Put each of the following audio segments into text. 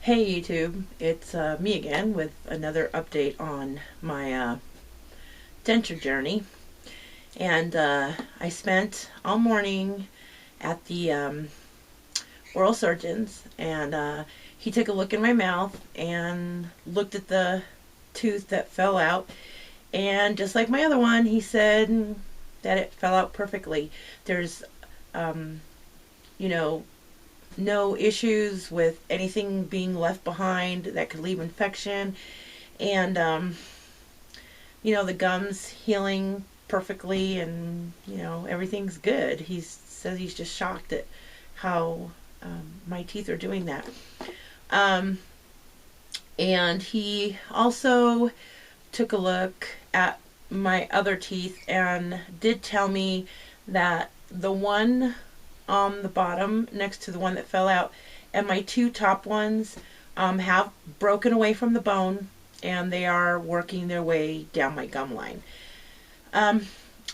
Hey YouTube, it's me again with another update on my denture journey. And I spent all morning at the oral surgeon's, and he took a look in my mouth and looked at the tooth that fell out. And just like my other one, he said that it fell out perfectly. There's, um, you know, no issues with anything being left behind that could leave infection, and the gums healing perfectly, and everything's good. He says he's just shocked at how my teeth are doing that. um, and he also took a look at my other teeth and did tell me that the one on the bottom next to the one that fell out and my two top ones have broken away from the bone, and they are working their way down my gum line. Um,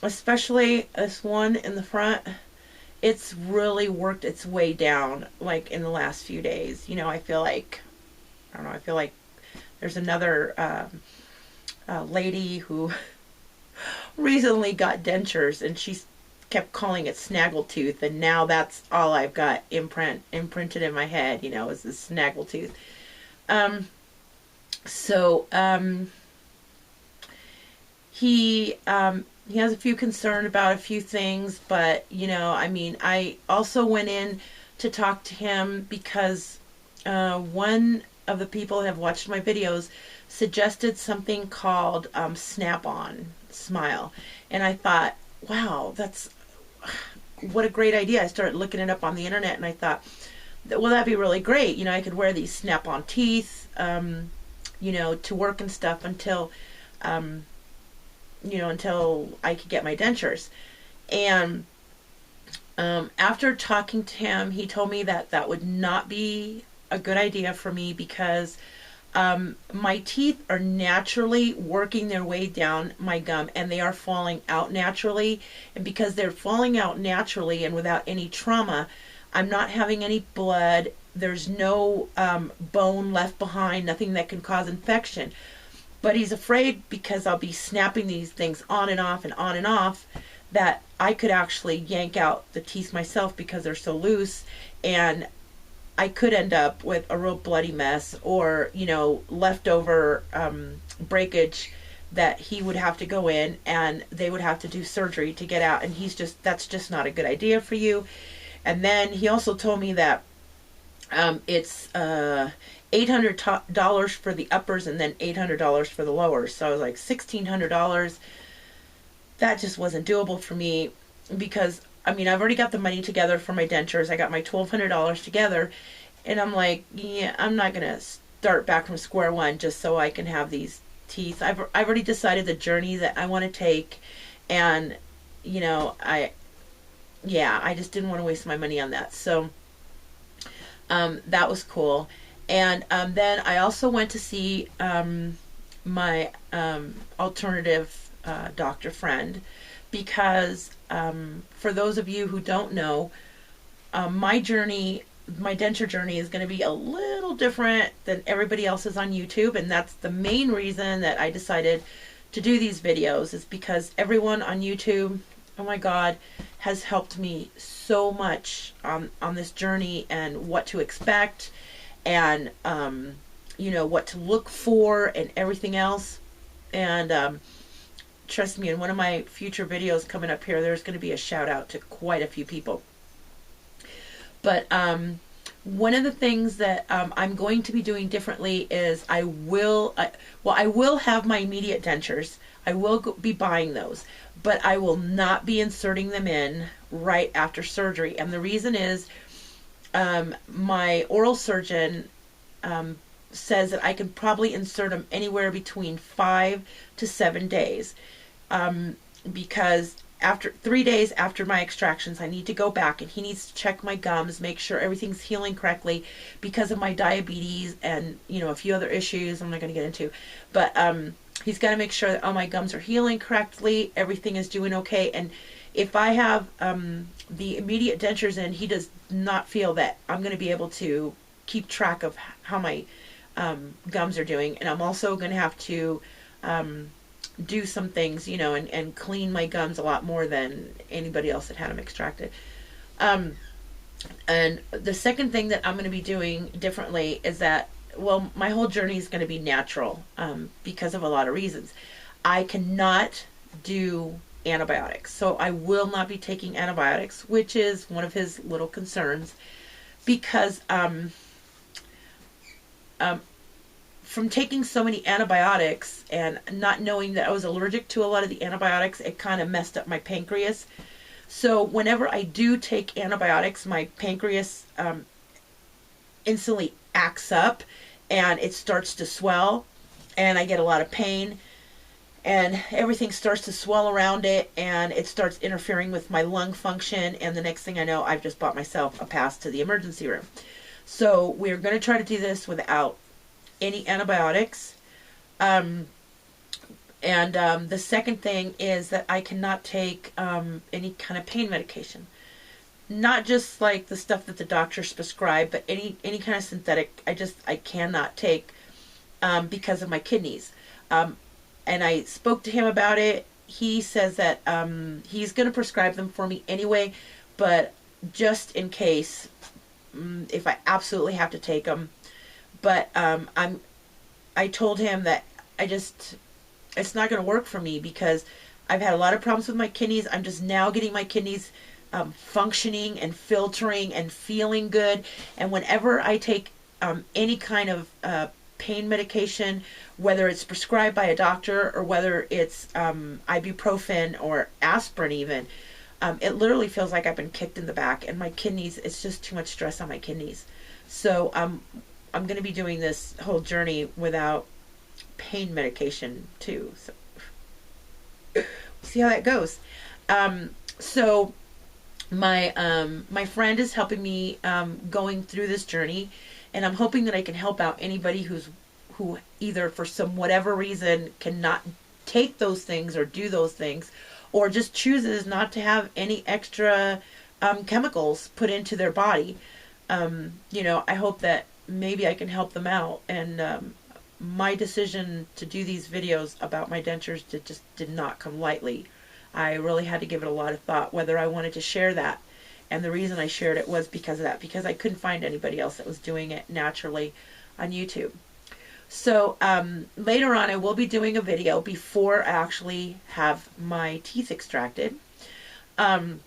Especially this one in the front, it's really worked its way down like in the last few days. I feel like, I don't know, I feel like there's another lady who recently got dentures, and she kept calling it snaggletooth, and now that's all I've got imprinted in my head, is this snaggletooth. Um, so he has a few concern about a few things, but I also went in to talk to him because one of the people that have watched my videos suggested something called Snap-on Smile, and I thought, wow, that's what a great idea. I started looking it up on the internet, and I thought, well, that'd be really great. I could wear these snap-on teeth, to work and stuff um, until I could get my dentures. And after talking to him, he told me that that would not be a good idea for me because my teeth are naturally working their way down my gum, and they are falling out naturally. And because they're falling out naturally and without any trauma, I'm not having any blood. There's no bone left behind, nothing that can cause infection. But he's afraid because I'll be snapping these things on and off and on and off that I could actually yank out the teeth myself because they're so loose, and I could end up with a real bloody mess, or leftover breakage that he would have to go in and they would have to do surgery to get out, and that's just not a good idea for you. And then he also told me that it's $800 for the uppers and then $800 for the lowers. So I was like, $1,600. That just wasn't doable for me because I've already got the money together for my dentures. I got my $1,200 together, and I'm like, yeah, I'm not gonna start back from square one just so I can have these teeth. I've already decided the journey that I want to take, and I just didn't want to waste my money on that. So that was cool. And then I also went to see my alternative doctor friend because for those of you who don't know, my denture journey is going to be a little different than everybody else's on YouTube, and that's the main reason that I decided to do these videos, is because everyone on YouTube, oh my God, has helped me so much on this journey, and what to expect, and what to look for and everything else. And trust me, in one of my future videos coming up here, there's going to be a shout out to quite a few people. But one of the things that I'm going to be doing differently is I will have my immediate dentures. I will be buying those, but I will not be inserting them in right after surgery. And the reason is my oral surgeon says that I can probably insert them anywhere between 5 to 7 days, because after 3 days after my extractions, I need to go back, and he needs to check my gums, make sure everything's healing correctly because of my diabetes and a few other issues I'm not going to get into. But he's got to make sure that all my gums are healing correctly, everything is doing okay. And if I have the immediate dentures in, he does not feel that I'm going to be able to keep track of how my gums are doing. And I'm also going to have to do some things, you know, and clean my gums a lot more than anybody else that had them extracted. And the second thing that I'm going to be doing differently is that, well, my whole journey is going to be natural because of a lot of reasons. I cannot do antibiotics, so I will not be taking antibiotics, which is one of his little concerns, because from taking so many antibiotics and not knowing that I was allergic to a lot of the antibiotics, it kind of messed up my pancreas. So whenever I do take antibiotics, my pancreas instantly acts up and it starts to swell, and I get a lot of pain, and everything starts to swell around it, and it starts interfering with my lung function, and the next thing I know, I've just bought myself a pass to the emergency room. So we're going to try to do this without any antibiotics. The second thing is that I cannot take any kind of pain medication. Not just like the stuff that the doctors prescribe, but any kind of synthetic. I cannot take because of my kidneys. And I spoke to him about it. He says that he's going to prescribe them for me anyway, but just in case, if I absolutely have to take them. But I told him that it's not going to work for me because I've had a lot of problems with my kidneys. I'm just now getting my kidneys functioning and filtering and feeling good. And whenever I take any kind of pain medication, whether it's prescribed by a doctor or whether it's ibuprofen or aspirin even, it literally feels like I've been kicked in the back, and my kidneys, it's just too much stress on my kidneys. So I'm going to be doing this whole journey without pain medication too. So we'll see how that goes. So my friend is helping me going through this journey, and I'm hoping that I can help out anybody who either for some whatever reason cannot take those things or do those things, or just chooses not to have any extra chemicals put into their body. You know, I hope that maybe I can help them out. And my decision to do these videos about my dentures just did not come lightly. I really had to give it a lot of thought whether I wanted to share that. And the reason I shared it was because of that, because I couldn't find anybody else that was doing it naturally on YouTube. So later on I will be doing a video before I actually have my teeth extracted on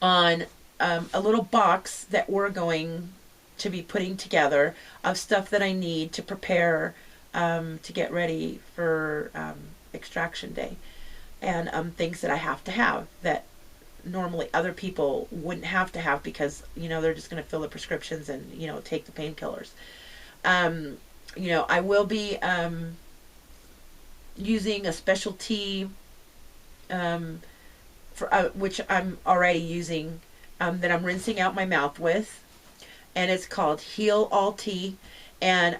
a little box that we're going to be putting together of stuff that I need to prepare to get ready for extraction day, and things that I have to have that normally other people wouldn't have to have, because you know they're just going to fill the prescriptions and you know take the painkillers. You know, I will be using a specialty which I'm already using, that I'm rinsing out my mouth with, and it's called Heal All Tea, and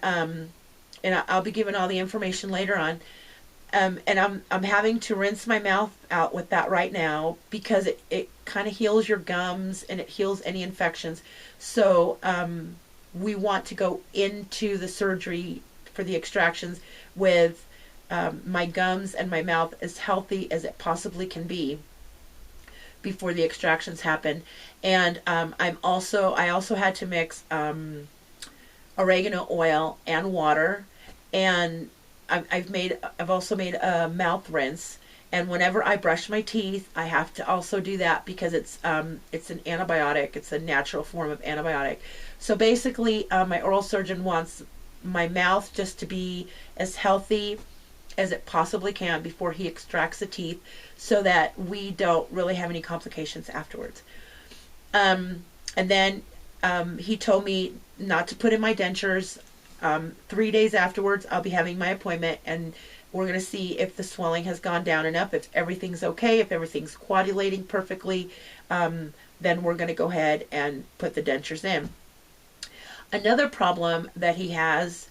I'll be giving all the information later on. And I'm having to rinse my mouth out with that right now because it kind of heals your gums and it heals any infections. So we want to go into the surgery for the extractions with my gums and my mouth as healthy as it possibly can be before the extractions happen. And I also had to mix oregano oil and water, and I've also made a mouth rinse, and whenever I brush my teeth I have to also do that because it's an antibiotic. It's a natural form of antibiotic. So basically my oral surgeon wants my mouth just to be as healthy as it possibly can before he extracts the teeth, so that we don't really have any complications afterwards. And then he told me not to put in my dentures. 3 days afterwards I'll be having my appointment, and we're going to see if the swelling has gone down enough, if everything's okay, if everything's coagulating perfectly, then we're going to go ahead and put the dentures in. Another problem that he has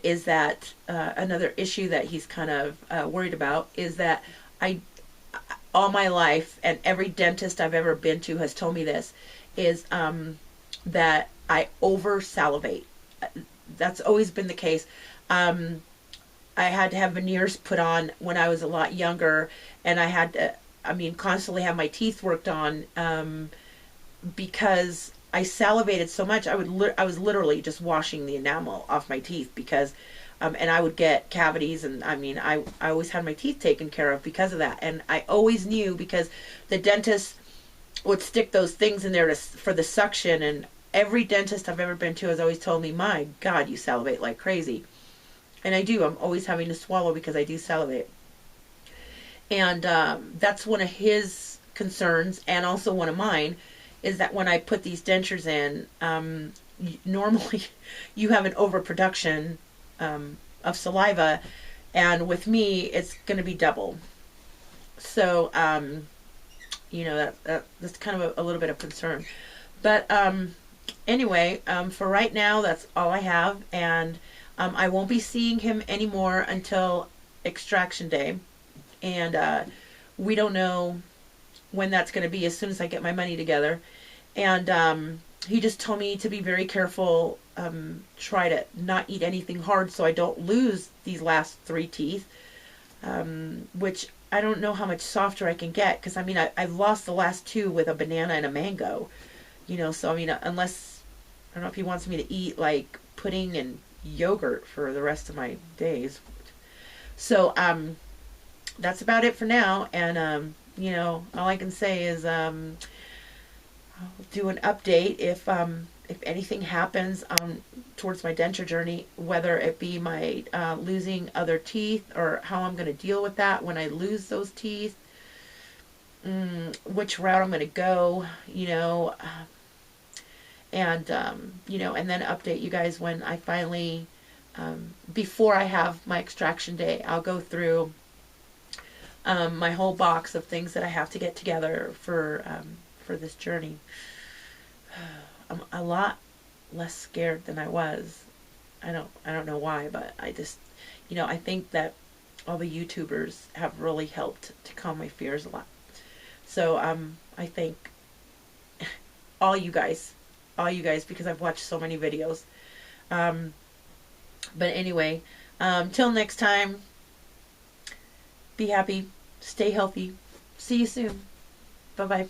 is that another issue that he's kind of worried about is that all my life, and every dentist I've ever been to has told me this, is that I over salivate. That's always been the case. Um, I had to have veneers put on when I was a lot younger, and I had to, I mean, constantly have my teeth worked on, because I salivated so much. I was literally just washing the enamel off my teeth because, and I would get cavities, and I mean, I always had my teeth taken care of because of that, and I always knew because the dentist would stick those things in there for the suction, and every dentist I've ever been to has always told me, "My God, you salivate like crazy." And I do. I'm always having to swallow because I do salivate. And that's one of his concerns, and also one of mine, is that when I put these dentures in, normally you have an overproduction of saliva, and with me, it's going to be double. So, that's kind of a little bit of concern. But anyway, for right now, that's all I have, and I won't be seeing him anymore until extraction day, and we don't know when that's going to be. As soon as I get my money together, and he just told me to be very careful, try to not eat anything hard so I don't lose these last 3 teeth, which I don't know how much softer I can get, because I mean I've lost the last 2 with a banana and a mango, so I mean, unless, I don't know if he wants me to eat like pudding and yogurt for the rest of my days. So that's about it for now, and all I can say is I'll do an update if anything happens towards my denture journey, whether it be my losing other teeth, or how I'm going to deal with that when I lose those teeth, which route I'm going to go, and and then update you guys when I finally, before I have my extraction day, I'll go through my whole box of things that I have to get together for this journey. I'm a lot less scared than I was. I don't know why, but I just, I think that all the YouTubers have really helped to calm my fears a lot. So I thank all you guys, because I've watched so many videos. But anyway, till next time, be happy, stay healthy. See you soon. Bye bye.